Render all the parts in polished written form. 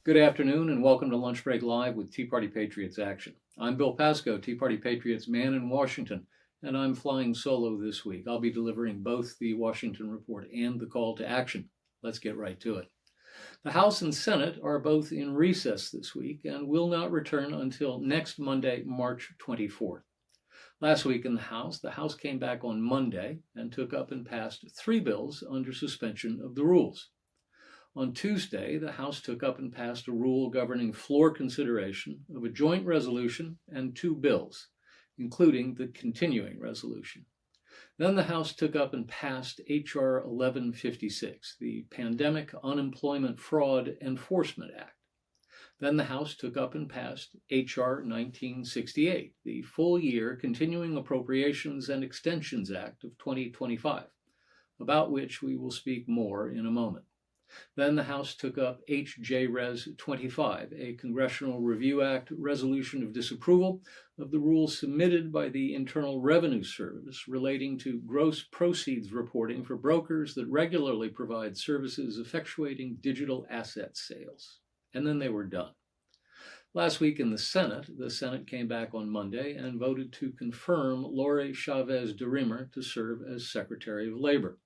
Good afternoon and welcome to Lunch Break Live with Tea Party Patriots Action. I'm Bill Pasco, Tea Party Patriots man in Washington, and I'm flying solo this week. I'll be delivering both the Washington Report and the call to action. Let's get right to it. The House and Senate are both in recess this week and will not return until next Monday, March 24th. Last week in the House came back on Monday and took up and passed 3 bills under suspension of the rules. On Tuesday, the House took up and passed a rule governing floor consideration of a joint resolution and 2 bills, including the continuing resolution. Then the House took up and passed H.R. 1156, the Pandemic Unemployment Fraud Enforcement Act. Then the House took up and passed H.R. 1968, the Full-Year Continuing Appropriations and Extensions Act of 2025, about which we will speak more in a moment. Then the House took up H.J. Res. 25, a Congressional Review Act resolution of disapproval of the rules submitted by the Internal Revenue Service relating to gross proceeds reporting for brokers that regularly provide services effectuating digital asset sales. And then they were done. Last week in the Senate came back on Monday and voted to confirm Lori Chavez-DeRemer to serve as Secretary of Labor.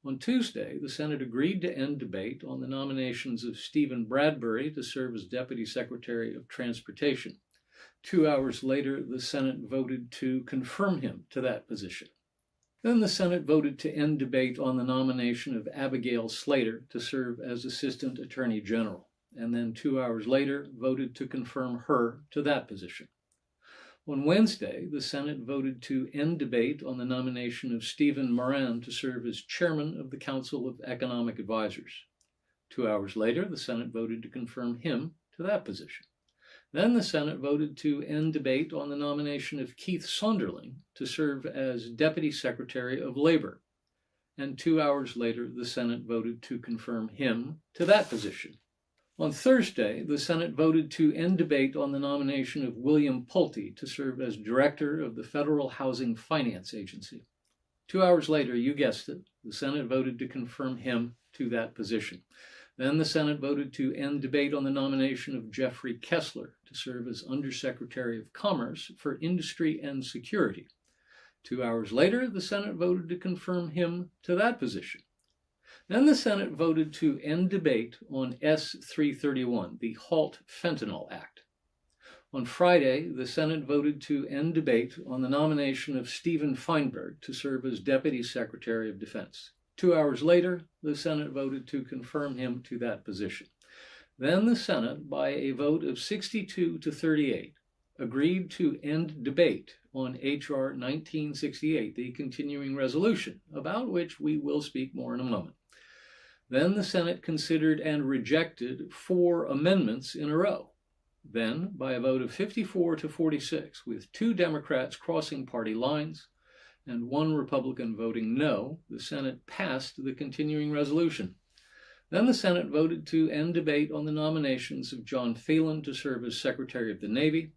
On Tuesday, the Senate agreed to end debate on the nominations of Stephen Bradbury to serve as Deputy Secretary of Transportation. 2 hours later, the Senate voted to confirm him to that position. Then the Senate voted to end debate on the nomination of Abigail Slater to serve as Assistant Attorney General, and then 2 hours later voted to confirm her to that position. On Wednesday, the Senate voted to end debate on the nomination of Stephen Moran to serve as Chairman of the Council of Economic Advisors. 2 hours later, the Senate voted to confirm him to that position. Then the Senate voted to end debate on the nomination of Keith Sonderling to serve as Deputy Secretary of Labor. And 2 hours later, the Senate voted to confirm him to that position. On Thursday, the Senate voted to end debate on the nomination of William Pulte to serve as Director of the Federal Housing Finance Agency. 2 hours later, you guessed it, the Senate voted to confirm him to that position. Then the Senate voted to end debate on the nomination of Jeffrey Kessler to serve as Undersecretary of Commerce for Industry and Security. 2 hours later, the Senate voted to confirm him to that position. Then the Senate voted to end debate on S-331, the Halt Fentanyl Act. On Friday, the Senate voted to end debate on the nomination of Stephen Feinberg to serve as Deputy Secretary of Defense. 2 hours later, the Senate voted to confirm him to that position. Then the Senate, by a vote of 62 to 38, agreed to end debate on H.R. 1968, the continuing resolution, about which we will speak more in a moment. Then the Senate considered and rejected 4 amendments in a row. Then, by a vote of 54 to 46, with 2 Democrats crossing party lines and 1 Republican voting no, the Senate passed the continuing resolution. Then the Senate voted to end debate on the nominations of John Phelan to serve as Secretary of the Navy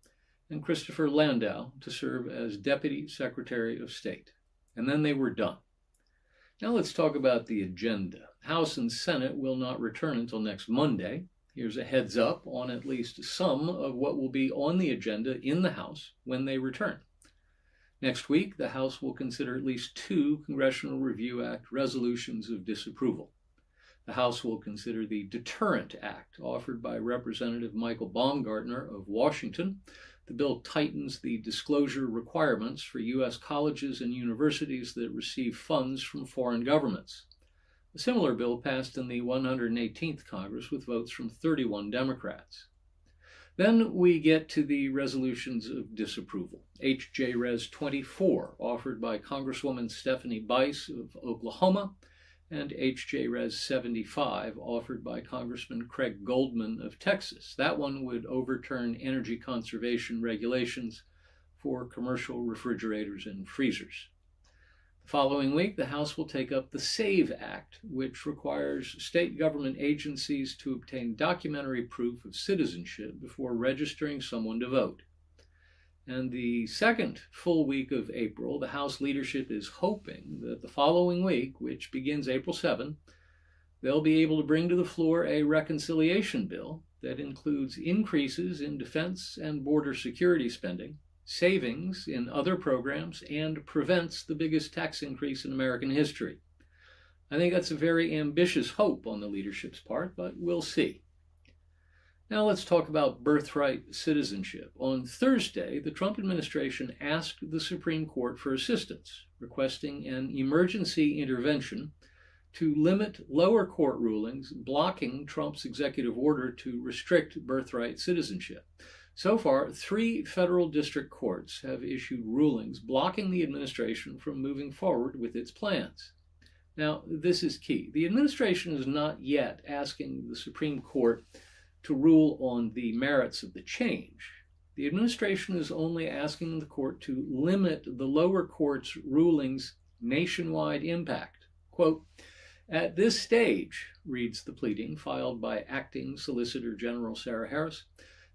and Christopher Landau to serve as Deputy Secretary of State. And then they were done. Now let's talk about the agenda. House and Senate will not return until next Monday. Here's a heads up on at least some of what will be on the agenda in the House when they return. Next week, the House will consider at least 2 Congressional Review Act resolutions of disapproval. The House will consider the Deterrent Act offered by Representative Michael Baumgartner of Washington. The bill tightens the disclosure requirements for U.S. colleges and universities that receive funds from foreign governments. A similar bill passed in the 118th Congress with votes from 31 Democrats. Then we get to the resolutions of disapproval. H.J. Res. 24, offered by Congresswoman Stephanie Bice of Oklahoma, and H.J. Res. 75, offered by Congressman Craig Goldman of Texas. That one would overturn energy conservation regulations for commercial refrigerators and freezers. The following week, the House will take up the SAVE Act, which requires state government agencies to obtain documentary proof of citizenship before registering someone to vote. And the second full week of April, the House leadership is hoping that the following week, which begins April 7, they'll be able to bring to the floor a reconciliation bill that includes increases in defense and border security spending, savings in other programs, and prevents the biggest tax increase in American history. I think that's a very ambitious hope on the leadership's part, but we'll see. Now let's talk about birthright citizenship. On Thursday, the Trump administration asked the Supreme Court for assistance, requesting an emergency intervention to limit lower court rulings blocking Trump's executive order to restrict birthright citizenship. So far, 3 federal district courts have issued rulings blocking the administration from moving forward with its plans. Now, this is key. The administration is not yet asking the Supreme Court to rule on the merits of the change. The administration is only asking the court to limit the lower court's rulings' nationwide impact. Quote, "At this stage," reads the pleading filed by Acting Solicitor General Sarah Harris,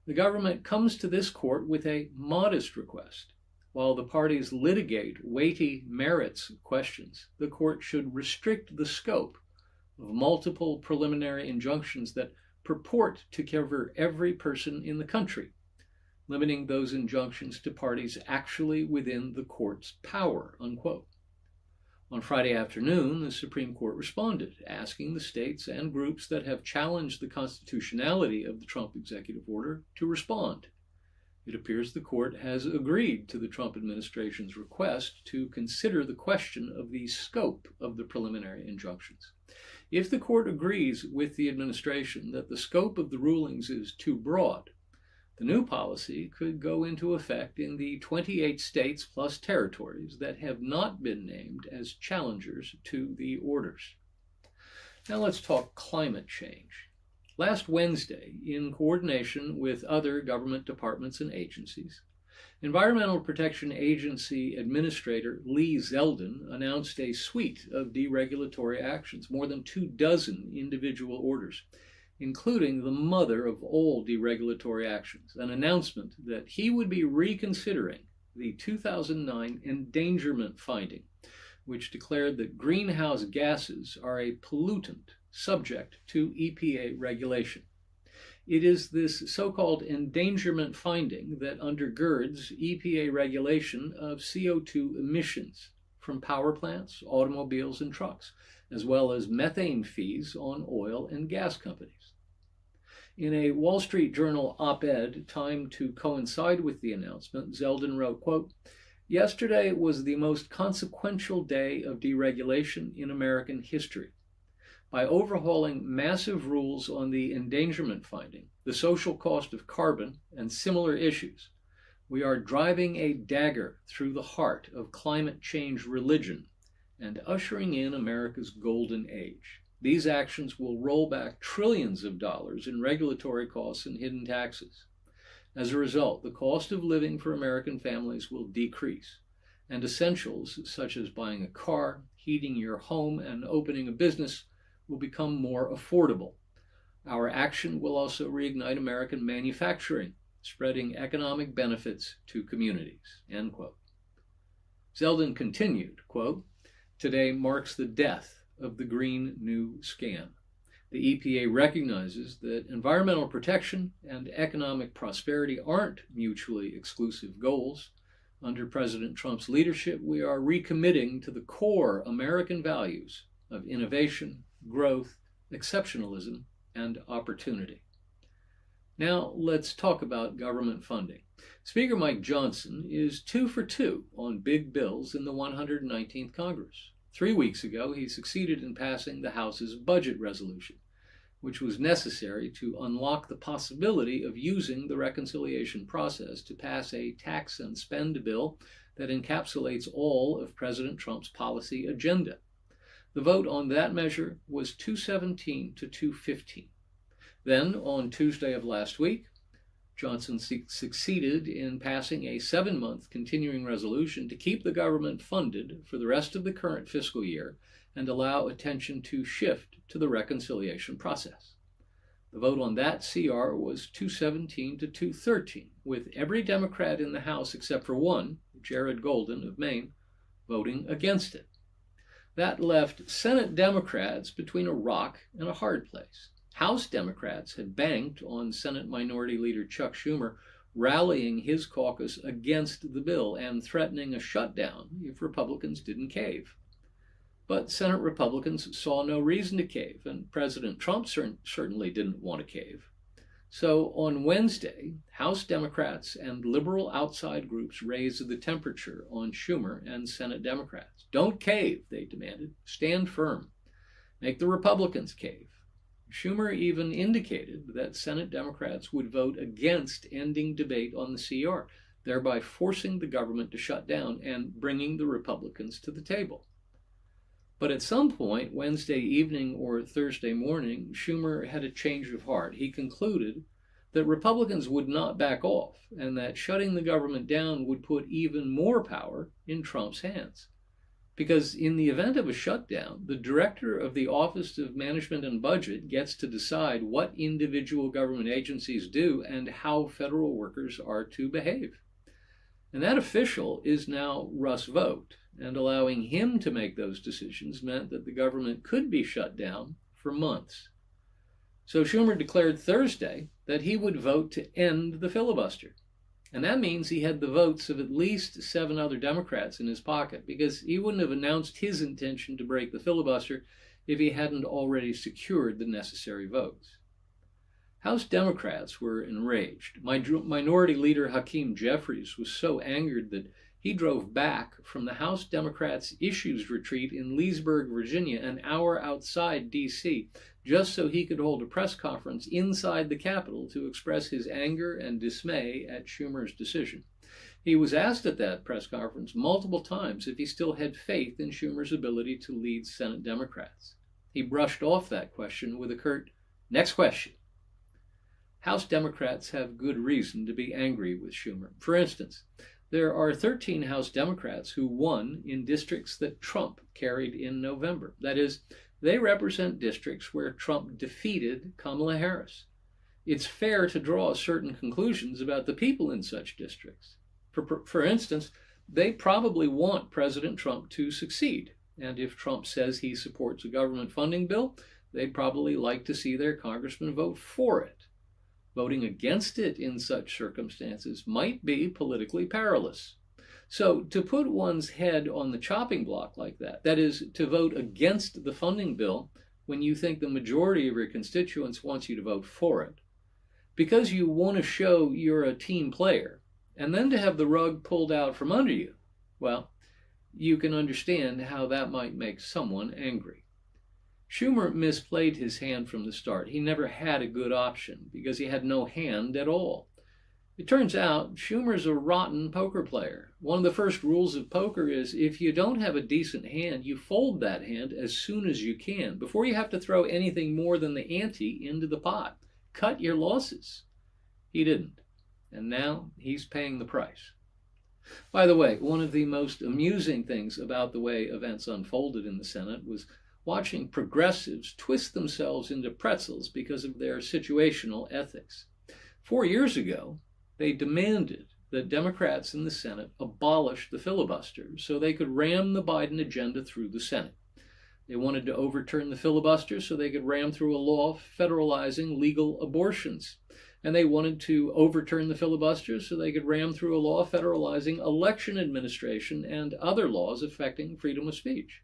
"the government comes to this court with a modest request. While the parties litigate weighty merits questions, the court should restrict the scope of multiple preliminary injunctions that purport to cover every person in the country, limiting those injunctions to parties actually within the court's power," unquote. On Friday afternoon, the Supreme Court responded, asking the states and groups that have challenged the constitutionality of the Trump executive order to respond. It appears the court has agreed to the Trump administration's request to consider the question of the scope of the preliminary injunctions. If the court agrees with the administration that the scope of the rulings is too broad, the new policy could go into effect in the 28 states plus territories that have not been named as challengers to the orders. Now let's talk climate change. Last Wednesday, in coordination with other government departments and agencies, Environmental Protection Agency Administrator Lee Zeldin announced a suite of deregulatory actions, more than 24 individual orders, including the mother of all deregulatory actions, an announcement that he would be reconsidering the 2009 Endangerment Finding, which declared that greenhouse gases are a pollutant subject to EPA regulation. It is this so-called endangerment finding that undergirds EPA regulation of CO2 emissions from power plants, automobiles, and trucks, as well as methane fees on oil and gas companies. In a Wall Street Journal op-ed timed to coincide with the announcement, Zeldin wrote, quote, "Yesterday was the most consequential day of deregulation in American history. By overhauling massive rules on the endangerment finding, the social cost of carbon, and similar issues, we are driving a dagger through the heart of climate change religion and ushering in America's golden age. These actions will roll back trillions of dollars in regulatory costs and hidden taxes. As a result, the cost of living for American families will decrease, and essentials such as buying a car, heating your home, and opening a business will become more affordable. Our action will also reignite American manufacturing, spreading economic benefits to communities," end quote. Zeldin continued, quote, "Today marks the death of the Green New Scam. The EPA recognizes that environmental protection and economic prosperity aren't mutually exclusive goals. Under President Trump's leadership, we are recommitting to the core American values of innovation, growth, exceptionalism, and opportunity." Now let's talk about government funding. Speaker Mike Johnson is 2 for 2 on big bills in the 119th Congress. 3 weeks ago, he succeeded in passing the House's budget resolution, which was necessary to unlock the possibility of using the reconciliation process to pass a tax and spend bill that encapsulates all of President Trump's policy agenda. The vote on that measure was 217 to 215. Then, on Tuesday of last week, Johnson succeeded in passing a 7-month continuing resolution to keep the government funded for the rest of the current fiscal year and allow attention to shift to the reconciliation process. The vote on that CR was 217 to 213, with every Democrat in the House except for one, Jared Golden of Maine, voting against it. That left Senate Democrats between a rock and a hard place. House Democrats had banked on Senate Minority Leader Chuck Schumer rallying his caucus against the bill and threatening a shutdown if Republicans didn't cave. But Senate Republicans saw no reason to cave, and President Trump certainly didn't want to cave. So on Wednesday, House Democrats and liberal outside groups raised the temperature on Schumer and Senate Democrats. Don't cave, they demanded. Stand firm. Make the Republicans cave. Schumer even indicated that Senate Democrats would vote against ending debate on the CR, thereby forcing the government to shut down and bringing the Republicans to the table. But at some point, Wednesday evening or Thursday morning, Schumer had a change of heart. He concluded that Republicans would not back off and that shutting the government down would put even more power in Trump's hands. Because in the event of a shutdown, the director of the Office of Management and Budget gets to decide what individual government agencies do and how federal workers are to behave. And that official is now Russ Vought, and allowing him to make those decisions meant that the government could be shut down for months. So Schumer declared Thursday that he would vote to end the filibuster. And that means he had the votes of at least 7 other Democrats in his pocket, because he wouldn't have announced his intention to break the filibuster if he hadn't already secured the necessary votes. House Democrats were enraged. Minority Leader Hakeem Jeffries was so angered that he drove back from the House Democrats' issues retreat in Leesburg, Virginia, an hour outside D.C., just so he could hold a press conference inside the Capitol to express his anger and dismay at Schumer's decision. He was asked at that press conference multiple times if he still had faith in Schumer's ability to lead Senate Democrats. He brushed off that question with a curt, "Next question." House Democrats have good reason to be angry with Schumer. For instance, there are 13 House Democrats who won in districts that Trump carried in November. That is, they represent districts where Trump defeated Kamala Harris. It's fair to draw certain conclusions about the people in such districts. For instance, they probably want President Trump to succeed. And if Trump says he supports a government funding bill, they'd probably like to see their congressman vote for it. Voting against it in such circumstances might be politically perilous. So to put one's head on the chopping block like that is, to vote against the funding bill when you think the majority of your constituents wants you to vote for it, because you want to show you're a team player, and then to have the rug pulled out from under you, well, you can understand how that might make someone angry. Schumer misplayed his hand from the start. He never had a good option because he had no hand at all. It turns out Schumer's a rotten poker player. One of the first rules of poker is if you don't have a decent hand, you fold that hand as soon as you can, before you have to throw anything more than the ante into the pot. Cut your losses. He didn't, and now he's paying the price. By the way, one of the most amusing things about the way events unfolded in the Senate was watching progressives twist themselves into pretzels because of their situational ethics. 4 years ago, they demanded that Democrats in the Senate abolish the filibuster so they could ram the Biden agenda through the Senate. They wanted to overturn the filibuster so they could ram through a law federalizing legal abortions. And they wanted to overturn the filibuster so they could ram through a law federalizing election administration and other laws affecting freedom of speech.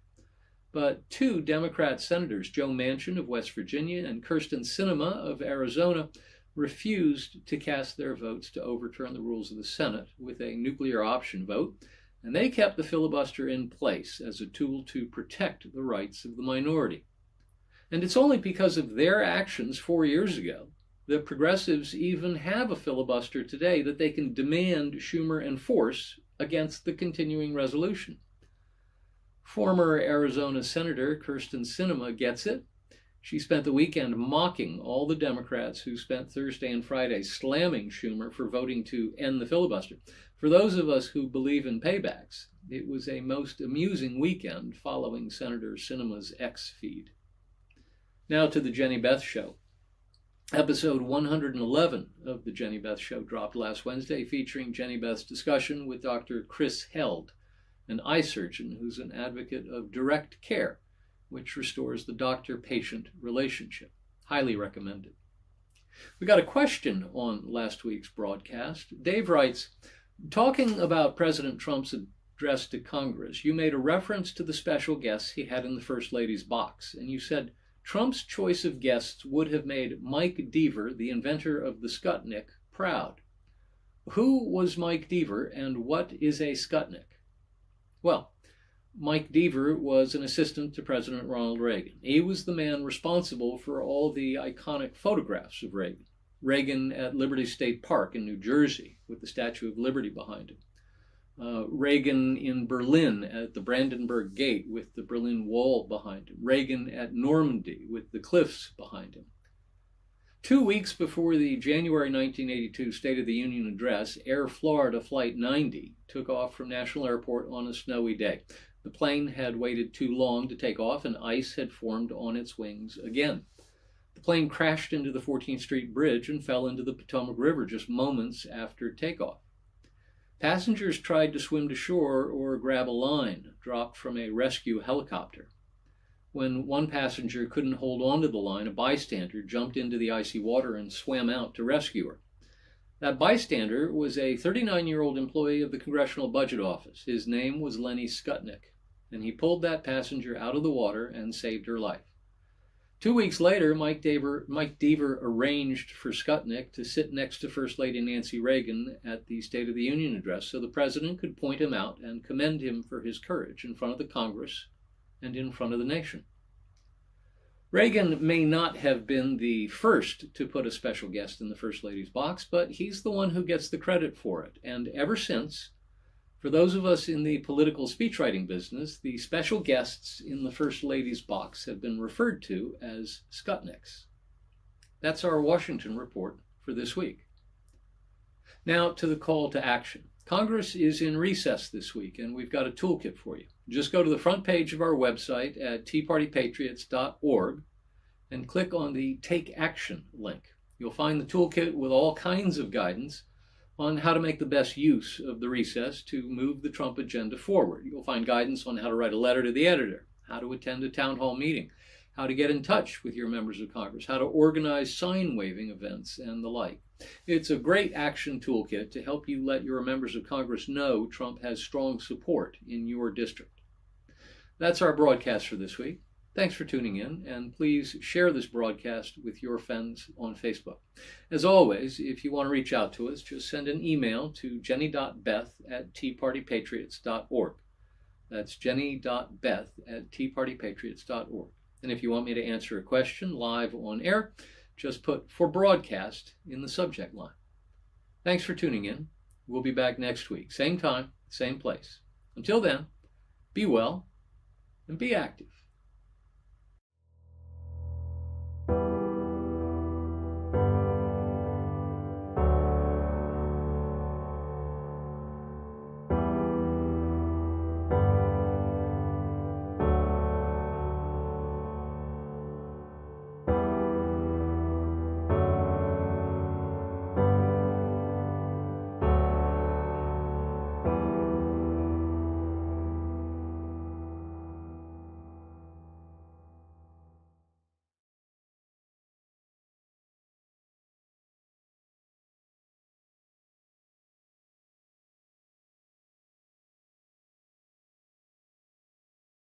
But 2 Democrat senators, Joe Manchin of West Virginia and Kyrsten Sinema of Arizona, refused to cast their votes to overturn the rules of the Senate with a nuclear option vote, and they kept the filibuster in place as a tool to protect the rights of the minority. And it's only because of their actions 4 years ago that progressives even have a filibuster today that they can demand Schumer enforce against the continuing resolution. Former Arizona Senator Kyrsten Sinema gets it. She spent the weekend mocking all the Democrats who spent Thursday and Friday slamming Schumer for voting to end the filibuster. For those of us who believe in paybacks, it was a most amusing weekend following Senator Sinema's X feed. Now to the Jenny Beth Show. Episode 111 of the Jenny Beth Show dropped last Wednesday, featuring Jenny Beth's discussion with Dr. Chris Held, an eye surgeon who's an advocate of direct care, which restores the doctor-patient relationship. Highly recommended. We got a question on last week's broadcast. Dave writes, talking about President Trump's address to Congress, you made a reference to the special guests he had in the First Lady's box, and you said Trump's choice of guests would have made Mike Deaver, the inventor of the Sputnik, proud. Who was Mike Deaver, and what is a Sputnik? Well, Mike Deaver was an assistant to President Ronald Reagan. He was the man responsible for all the iconic photographs of Reagan. Reagan at Liberty State Park in New Jersey with the Statue of Liberty behind him. Reagan in Berlin at the Brandenburg Gate with the Berlin Wall behind him. Reagan at Normandy with the cliffs behind him. 2 weeks before the January 1982 State of the Union address, Air Florida Flight 90 took off from National Airport on a snowy day. The plane had waited too long to take off, and ice had formed on its wings again. The plane crashed into the 14th Street Bridge and fell into the Potomac River just moments after takeoff. Passengers tried to swim to shore or grab a line dropped from a rescue helicopter. When one passenger couldn't hold on to the line, a bystander jumped into the icy water and swam out to rescue her. That bystander was a 39-year-old employee of the Congressional Budget Office. His name was Lenny Sputnik, and he pulled that passenger out of the water and saved her life. 2 weeks later, Mike Deaver arranged for Sputnik to sit next to First Lady Nancy Reagan at the State of the Union address so the president could point him out and commend him for his courage in front of the Congress and in front of the nation. Reagan may not have been the first to put a special guest in the First Lady's box, but he's the one who gets the credit for it. And ever since, for those of us in the political speechwriting business, the special guests in the First Lady's box have been referred to as Sputniks. That's our Washington report for this week. Now to the call to action. Congress is in recess this week, and we've got a toolkit for you. Just go to the front page of our website at teapartypatriots.org and click on the Take Action link. You'll find the toolkit with all kinds of guidance on how to make the best use of the recess to move the Trump agenda forward. You'll find guidance on how to write a letter to the editor, how to attend a town hall meeting, how to get in touch with your members of Congress, how to organize sign-waving events, and the like. It's a great action toolkit to help you let your members of Congress know Trump has strong support in your district. That's our broadcast for this week. Thanks for tuning in, and please share this broadcast with your friends on Facebook. As always, if you want to reach out to us, just send an email to jenny.beth@teapartypatriots.org. That's jenny.beth@teapartypatriots.org. And if you want me to answer a question live on air, just put "for broadcast" in the subject line. Thanks for tuning in. We'll be back next week, same time, same place. Until then, be well and be active.